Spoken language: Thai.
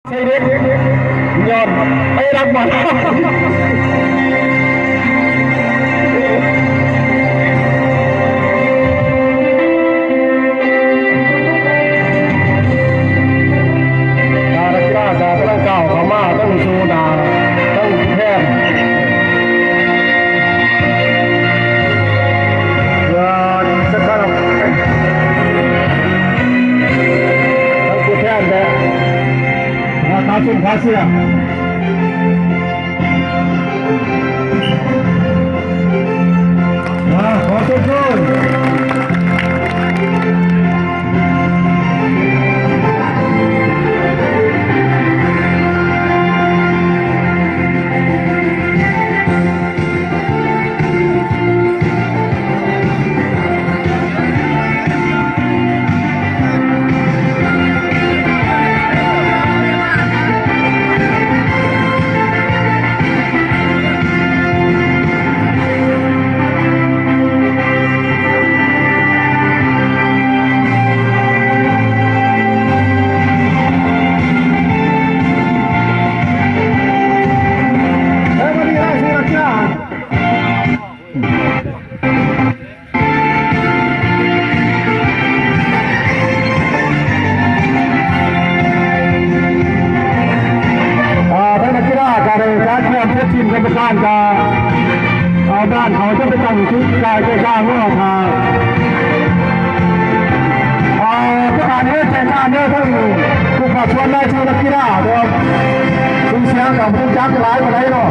ใช่เด็กยอดไปรับบอลการกีฬาการตั้งเก่าเขามาต้องโซดาต้องแทนยอดสักครั้งต้องกูแทนแต่ตาสุ่มพาเสียขอทุกคนทีมกรรมการก็เอาด้านเขาจะไปตั้งชุดกายใจกล้าหัวทางประกาศนี้แจ้งการเนี่ยทั้งผู้ขับชวนได้ชวนนักกีฬาตัวคุณเสียงกับผู้จักรหลายมาไหนเนาะ